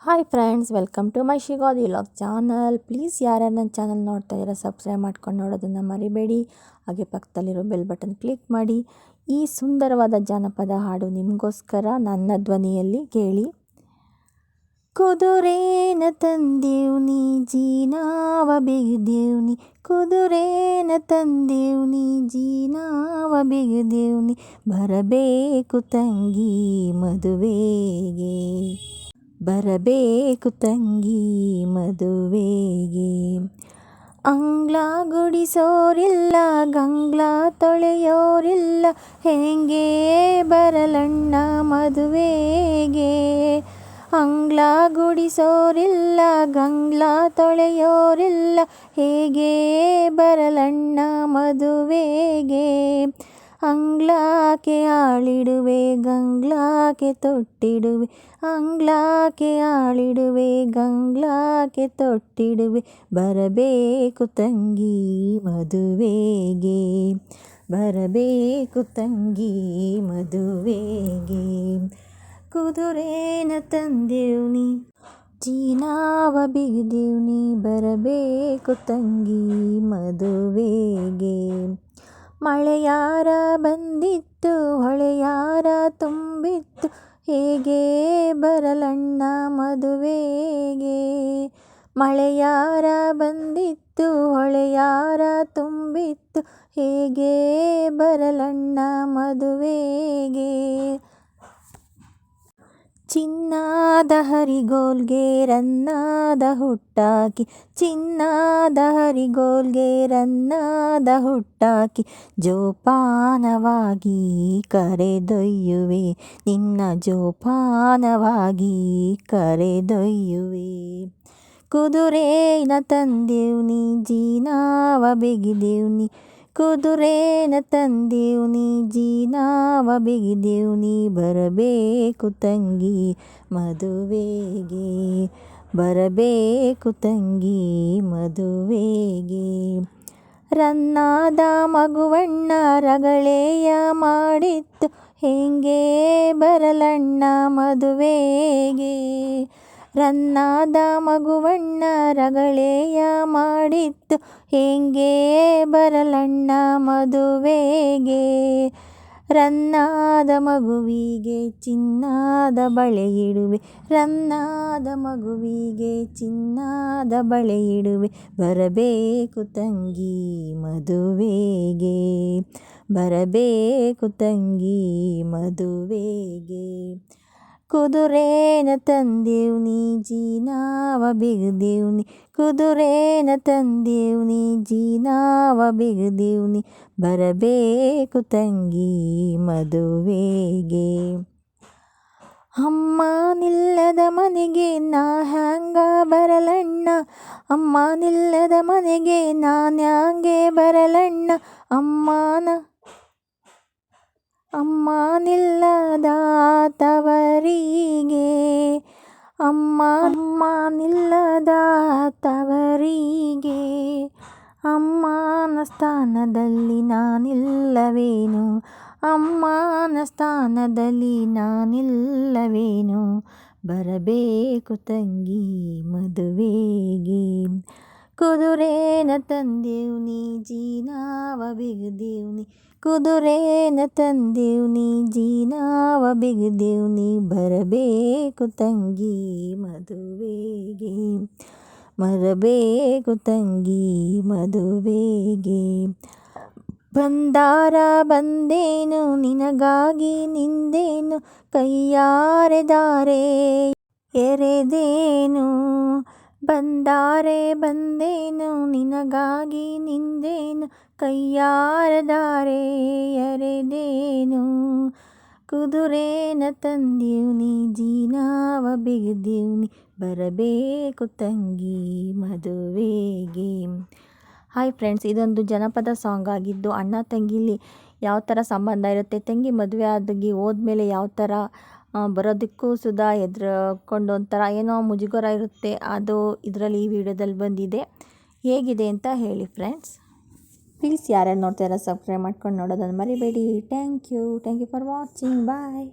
Hi friends, welcome to my ಶಿಗೋದಿ vlog channel. Please ಯಾರ್ಯಾರು ನನ್ನ ಚಾನಲ್ ನೋಡ್ತಾ ಇದ್ದೀರಾ ಸಬ್ಸ್ಕ್ರೈಬ್ ಮಾಡ್ಕೊಂಡು ನೋಡೋದನ್ನು ಮರಿಬೇಡಿ. ಹಾಗೆ ಪಕ್ಕದಲ್ಲಿರೋ ಬೆಲ್ ಬಟನ್ ಕ್ಲಿಕ್ ಮಾಡಿ. ಈ ಸುಂದರವಾದ ಜಾನಪದ ಹಾಡು ನಿಮಗೋಸ್ಕರ ನನ್ನ ಧ್ವನಿಯಲ್ಲಿ ಕೇಳಿ. ಕುದುರೇನ ತಂದೇವ್ನಿ ಜೀನಾವ ಬಿಗದೇವ್ನಿ, ಕುದುರೇನ ತಂದೇವ್ನಿ ಜೀನಾವ ಬಿಗದೇವ್ನಿ, ಬರಬೇಕು ತಂಗಿ ಮದುವೆಗೆ, ಬರಬೇಕು ತಂಗಿ ಮದುವೆಗೆ. ಅಂಗ್ಲ ಗುಡಿಸೋರಿಲ್ಲ, ಗಂಗ್ಲ ತೊಳೆಯೋರಿಲ್ಲ, ಹೆಂಗೆ ಬರಲಣ್ಣ ಮದುವೆಗೆ. ಅಂಗ್ಲ ಗುಡಿಸೋರಿಲ್ಲ, ಗಂಗ್ಲ ತೊಳೆಯೋರಿಲ್ಲ, ಹೇಗೆ ಬರಲಣ್ಣ ಮದುವೆಗೆ. ಅಂಗ್ಲಾಕೆ ಆಳಿಡುವೆ, ಗಂಗ್ಲಾಕೆ ತೊಟ್ಟಿಡುವೆ, ಅಂಗ್ಲಾಕೆ ಆಳಿಡುವೆ, ಗಂಗ್ಲಾಕೆ ತೊಟ್ಟಿಡುವೆ, ಬರಬೇಕು ತಂಗಿ ಮದುವೆಗೆ, ಬರಬೇಕು ತಂಗಿ ಮದುವೆಗೆ. ಕುದುರೇನ ತಂದೇವ್ನಿ ಜೀನಾವ ಬಿಗದೇವ್ನಿ, ಬರಬೇಕು ತಂಗಿ ಮದುವೆಗೆ. ಮಳೆಯಾರ ಬಂದಿತ್ತು, ಹೊಳೆಯಾರ ತುಂಬಿತ್ತು, ಹೇಗೆ ಬರಲಣ್ಣ ಮದುವೆಗೆ. ಮಳೆಯಾರ ಬಂದಿತ್ತು, ಹೊಳೆಯಾರ ತುಂಬಿತ್ತು, ಹೇಗೆ ಬರಲಣ್ಣ ಮದುವೆಗೆ. ಚಿನ್ನದ ಹರಿಗೋಲ್ಗೆ ರನ್ನಾದ ಹುಟ್ಟಾಕಿ, ಚಿನ್ನದ ಹರಿಗೋಲ್ಗೆ ರನ್ನಾದ ಹುಟ್ಟಾಕಿ, ಜೋಪಾನವಾಗಿ ಕರೆದೊಯ್ಯುವೆ, ನಿನ್ನ ಜೋಪಾನವಾಗಿ ಕರೆದೊಯ್ಯುವೆ. ಕುದುರೇನ ತಂದೇವ್ನಿ ಜೀನಾವ ಬಿಗಿದೇವ್ನಿ, ಕುದುರೇನ ತಂದೇವ್ನಿ ಜೀನಾವ ಬಿಗಿದೇವ್ನಿ, ಬರಬೇಕು ತಂಗಿ ಮದುವೆಗೆ, ಬರಬೇಕು ತಂಗಿ ಮದುವೆಗೆ. ರನ್ನಾದ ಮಗುವಣ್ಣ ರಗಳೆಯ ಮಾಡಿತ್ತು, ಹೆಂಗೆ ಬರಲಣ್ಣ ಮದುವೆಗೆ. ರನ್ನಾದ ಮಗುವಣ್ಣ ರಗಳೆಯ ಮಾಡಿತ್ತು, ಹೆಂಗೆ ಬರಲಣ್ಣ ಮದುವೆಗೆ. ರನ್ನಾದ ಮಗುವಿಗೆ ಚಿನ್ನದ ಬಳೆ ಇಡುವೆ, ರನ್ನಾದ ಮಗುವಿಗೆ ಚಿನ್ನದ ಬಳೆ ಇಡುವೆ, ಬರಬೇಕು ತಂಗಿ ಮದುವೆಗೆ, ಬರಬೇಕು ತಂಗಿ ಮದುವೆಗೆ. ಕುದುರೇನ ತಂದೇವ್ನಿ ಜೀನಾವ ಬಿಗದೇವ್ನಿ, ಕುದುರೇನ ತಂದೇವ್ನಿ ಜೀನಾವ ಬಿಗದೇವ್ನಿ, ಬರಬೇಕು ತಂಗಿ ಮದುವೆಗೆ. ಅಮ್ಮ ನಿಲ್ಲದ ಮನೆಗೆ ನಾ ಹ್ಯಾಂಗ ಬರಲಣ್ಣ, ಅಮ್ಮ ನಿಲ್ಲದ ಮನೆಗೆ ನಾನ್ಯಾಂಗೆ ಬರಲಣ್ಣ. ಅಮ್ಮ ನಿಲ್ಲದ ತವರಿಗೆ, ಅಮ್ಮ ನಿಲ್ಲದ ತವರಿಗೆ, ಅಮ್ಮನ ಸ್ಥಾನದಲ್ಲಿ ನಾನಿಲ್ಲವೇನು, ಅಮ್ಮನ ಸ್ಥಾನದಲ್ಲಿ ನಾನಿಲ್ಲವೇನು, ಬರಬೇಕು ತಂಗಿ ಮದುವೆಗೆ. ಕುದುರೇನ ತಂದೇವ್ನಿ ಜೀನಾವ ಬಿಗದೇವ್ನಿ, ಕುದುರೇನ ತಂದೇವ್ನಿ ಜೀನಾವ ಬಿಗದೇವ್ನಿ, ಬರಬೇಕು ತಂಗಿ ಮದುವೆಗೆ, ಬರಬೇಕು ತಂಗಿ ಮದುವೆಗೆ. ಬಂದಾರ ಬಂದೇನು ನಿನಗಾಗಿ ನಿಂದೇನು, ಕೈಯಾರೆ ದಾರೆ ಎರೆದೇನು. ಬಂದಾರೆ ಬಂದೇನು ನಿನಗಾಗಿ ನಿಂದೇನು, ಕೈಯಾರ ದಾರೆ ಎರೆದೇನು. ಕುದುರೇನ ತಂದೇವ್ನಿ ಜೀನಾವ ಬಿಗದೇವ್ನಿ, ಬರಬೇಕು ತಂಗಿ ಮದುವೆಗೆ. ಹಾಯ್ ಫ್ರೆಂಡ್ಸ್, ಇದೊಂದು ಜನಪದ ಸಾಂಗ್ ಆಗಿದ್ದು ಅಣ್ಣ ತಂಗಿಲಿ ಯಾವ ಥರ ಸಂಬಂಧ ಇರುತ್ತೆ, ತಂಗಿ ಮದುವೆ ಆಗಿ ಹೋದ್ಮೇಲೆ ಯಾವ ಥರ ಬರೋದಕ್ಕೂ ಸುಧಾ ಎದ್ರುಕೊಂಡು ಒಂಥರ ಏನೋ ಮುಜುಗರ ಇರುತ್ತೆ, ಅದು ಇದರಲ್ಲಿ ಈ ವಿಡಿಯೋದಲ್ಲಿ ಬಂದಿದೆ. ಹೇಗಿದೆ ಅಂತ ಹೇಳಿ ಫ್ರೆಂಡ್ಸ್. ಪ್ಲೀಸ್ ಯಾರ್ಯಾರು ನೋಡ್ತಾಯಿರೋ ಸಬ್ಸ್ಕ್ರೈಬ್ ಮಾಡ್ಕೊಂಡು ನೋಡೋದನ್ನು ಮರಿಬೇಡಿ. Thank you for watching. Bye.